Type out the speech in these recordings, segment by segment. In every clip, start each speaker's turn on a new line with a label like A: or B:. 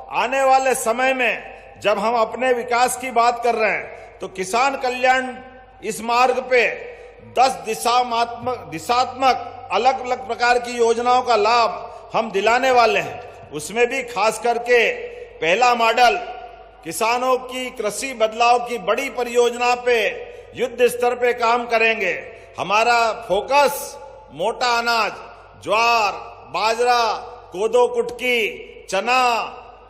A: आने वाले समय में जब हम अपने विकास की बात कर रहे हैं तो किसान कल्याण इस मार्ग पे 10 दिशात्मक अलग अलग प्रकार की योजनाओं का लाभ हम दिलाने वाले हैं। उसमें भी खास करके पहला मॉडल किसानों की कृषि बदलाव की बड़ी परियोजना पे युद्ध स्तर पे काम करेंगे। हमारा फोकस मोटा अनाज, ज्वार, बाजरा, कोदो, कुटकी, चना,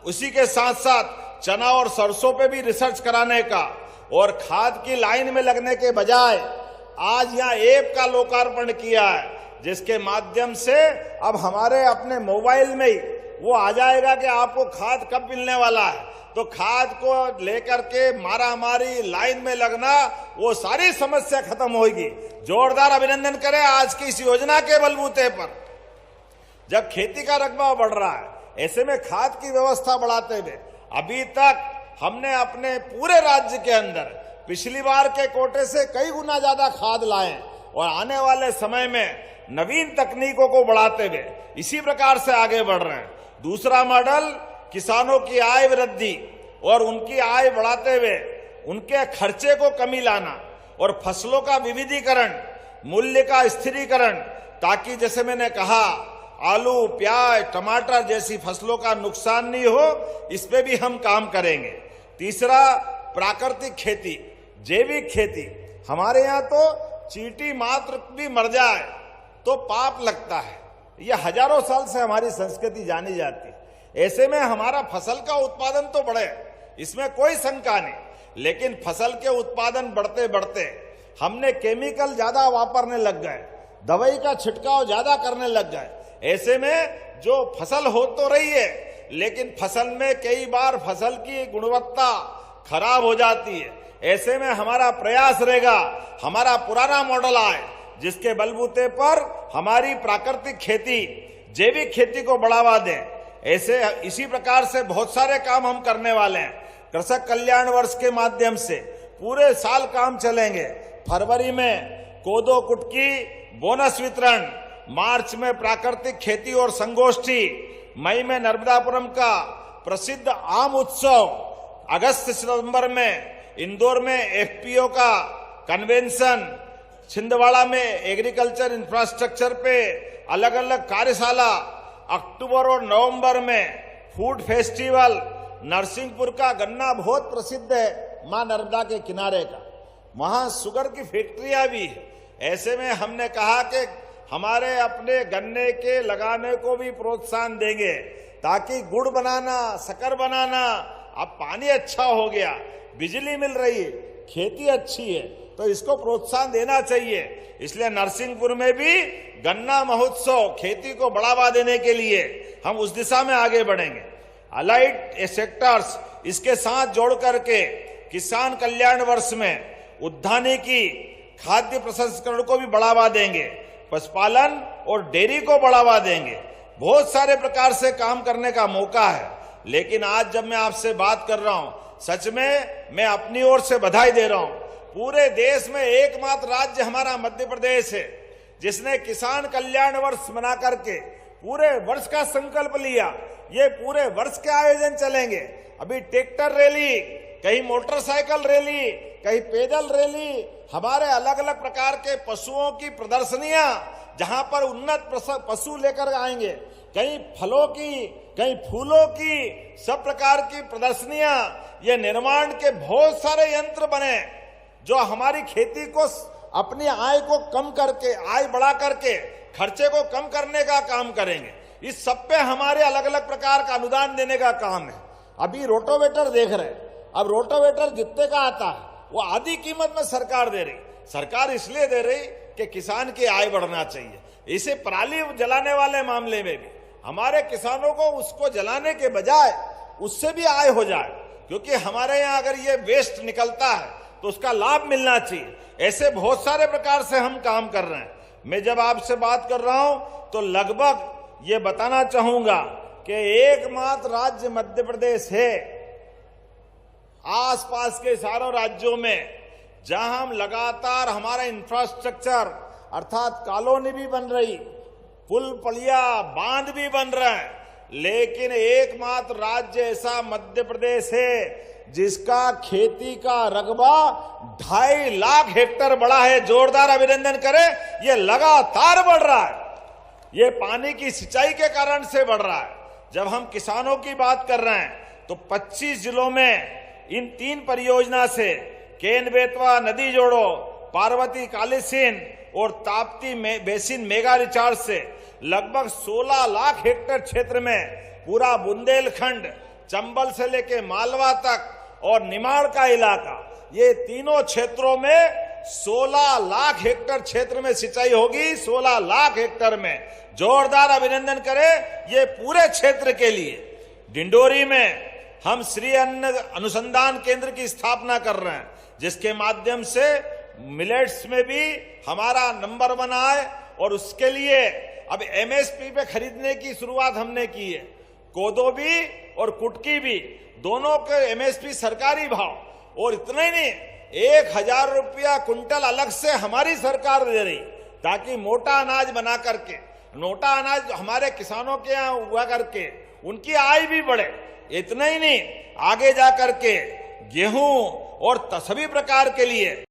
A: उसी के साथ साथ चना और सरसों पे भी रिसर्च कराने का, और खाद की लाइन में लगने के बजाय आज यहाँ ऐप का लोकार्पण किया है, जिसके माध्यम से अब हमारे अपने मोबाइल में ही वो आ जाएगा कि आपको खाद कब मिलने वाला है। तो खाद को लेकर के मारामारी, लाइन में लगना, वो सारी समस्या खत्म होगी। जोरदार अभिनंदन करें आज की इस योजना के बलबूते पर। जब खेती का रकबा बढ़ रहा है, ऐसे में खाद की व्यवस्था बढ़ाते हुए अभी तक हमने अपने पूरे राज्य के अंदर पिछली बार के कोटे से कई गुना ज्यादा खाद लाए, और आने वाले समय में नवीन तकनीकों को बढ़ाते हुए इसी प्रकार से आगे बढ़ रहे हैं। दूसरा मॉडल किसानों की आय वृद्धि और उनकी आय बढ़ाते हुए उनके खर्चे को कमी लाना, और फसलों का विविधीकरण, मूल्य का स्थिरीकरण, ताकि जैसे मैंने कहा आलू, प्याज, टमाटर जैसी फसलों का नुकसान नहीं हो, इस पे भी हम काम करेंगे। तीसरा प्राकृतिक खेती, जैविक खेती। हमारे यहाँ तो चींटी मात्र भी मर जाए तो पाप लगता है, यह हजारों साल से हमारी संस्कृति जानी जाती है। ऐसे में हमारा फसल का उत्पादन तो बढ़े, इसमें कोई शंका नहीं, लेकिन फसल के उत्पादन बढ़ते बढ़ते हमने केमिकल ज्यादा वापरने लग गए, दवाई का छिड़काव ज्यादा करने लग गए। ऐसे में जो फसल हो तो रही है, लेकिन फसल में कई बार फसल की गुणवत्ता खराब हो जाती है। ऐसे में हमारा प्रयास रहेगा हमारा पुराना मॉडल आए, जिसके बलबूते पर हमारी प्राकृतिक खेती, जैविक खेती को बढ़ावा दें। ऐसे इसी प्रकार से बहुत सारे काम हम करने वाले हैं। कृषक कल्याण वर्ष के माध्यम से पूरे साल काम चलेंगे। फरवरी में कोदो कुटकी बोनस वितरण, मार्च में प्राकृतिक खेती और संगोष्ठी, मई में नर्मदापुरम का प्रसिद्ध आम उत्सव, अगस्त सितंबर में इंदौर में एफपीओ का कन्वेंशन, छिंदवाड़ा में एग्रीकल्चर इंफ्रास्ट्रक्चर पे अलग अलग कार्यशाला, अक्टूबर और नवंबर में फूड फेस्टिवल। नरसिंहपुर का गन्ना बहुत प्रसिद्ध है, मां नर्मदा के किनारे का, वहां शुगर की फैक्ट्रियां भी है। ऐसे में हमने कहा कि हमारे अपने गन्ने के लगाने को भी प्रोत्साहन देंगे, ताकि गुड़ बनाना, शक्कर बनाना, अब पानी अच्छा हो गया, बिजली मिल रही है, खेती अच्छी है, तो इसको प्रोत्साहन देना चाहिए। इसलिए नरसिंहपुर में भी गन्ना महोत्सव, खेती को बढ़ावा देने के लिए हम उस दिशा में आगे बढ़ेंगे। अलाइड सेक्टर्स इसके साथ जोड़ करके किसान कल्याण वर्ष में उद्यानिकी की खाद्य प्रसंस्करण को भी बढ़ावा देंगे, पशुपालन और डेयरी को बढ़ावा देंगे। बहुत सारे प्रकार से काम करने का मौका है। लेकिन आज जब मैं आपसे बात कर रहा हूं, सच में मैं अपनी ओर से बधाई दे रहा हूं। पूरे देश में एकमात्र राज्य हमारा मध्य प्रदेश है, जिसने किसान कल्याण वर्ष मना करके पूरे वर्ष का संकल्प लिया। ये पूरे वर्ष के आयोजन चलेंगे। अभी ट्रैक्टर रैली, कहीं मोटरसाइकिल रैली, कहीं पैदल रैली, हमारे अलग अलग प्रकार के पशुओं की प्रदर्शनियां, जहां पर उन्नत पशु लेकर आएंगे, कहीं फलों की, कहीं फूलों की, सब प्रकार की प्रदर्शनियां। ये निर्माण के बहुत सारे यंत्र बने जो हमारी खेती को, अपनी आय को कम करके, आय बढ़ा करके खर्चे को कम करने का काम करेंगे। इस सब पे हमारे अलग अलग प्रकार का अनुदान देने का काम है। अभी रोटोवेटर देख रहे हैं, अब रोटोवेटर जितने का आता है वो आधी कीमत में सरकार दे रही। सरकार इसलिए दे रही कि किसान की आय बढ़ना चाहिए। इसे पराली जलाने वाले मामले में भी हमारे किसानों को उसको जलाने के बजाय उससे भी आय हो जाए, क्योंकि हमारे यहाँ अगर ये वेस्ट निकलता है तो उसका लाभ मिलना चाहिए। ऐसे बहुत सारे प्रकार से हम काम कर रहे हैं। मैं जब आपसे बात कर रहा हूं तो लगभग ये बताना चाहूंगा कि एकमात्र राज्य मध्य प्रदेश है आसपास के सारों राज्यों में जहां हम लगातार हमारा इंफ्रास्ट्रक्चर अर्थात कॉलोनी भी बन रही, पुल पुलिया बांध भी बन रहे हैं, लेकिन एकमात्र राज्य ऐसा मध्य प्रदेश है जिसका खेती का रकबा 2.5 लाख हेक्टेयर बढ़ा है। जोरदार अभिनंदन करें। ये लगातार बढ़ रहा है, ये पानी की सिंचाई के कारण से बढ़ रहा है। जब हम किसानों की बात कर रहे हैं तो 25 जिलों में इन 3 परियोजना से केन बेतवा नदी जोड़ो, पार्वती कालीसिंध और ताप्ती बेसिन मेगा रिचार्ज से लगभग 16 लाख हेक्टेयर क्षेत्र में पूरा बुंदेलखंड, चंबल से लेके मालवा तक और निमाड़ का इलाका, ये तीनों क्षेत्रों में 16 लाख हेक्टेयर क्षेत्र में सिंचाई होगी। 16 लाख हेक्टेयर में जोरदार अभिनंदन करें ये पूरे क्षेत्र के लिए। डिंडोरी में हम श्री अन्न अनुसंधान केंद्र की स्थापना कर रहे हैं, जिसके माध्यम से मिलेट्स में भी हमारा नंबर 1 आए और उसके लिए अब एमएसपी पे खरीदने की शुरुआत हमने की है। कोदो भी और कुटकी भी दोनों के एमएसपी सरकारी भाव, और इतना ही नहीं 1000 रुपया कुंटल अलग से हमारी सरकार दे रही, ताकि मोटा अनाज बना करके, मोटा अनाज हमारे किसानों के यहाँ हुआ करके उनकी आय भी बढ़े। इतना ही नहीं, आगे जा करके गेहूं और सभी प्रकार के लिए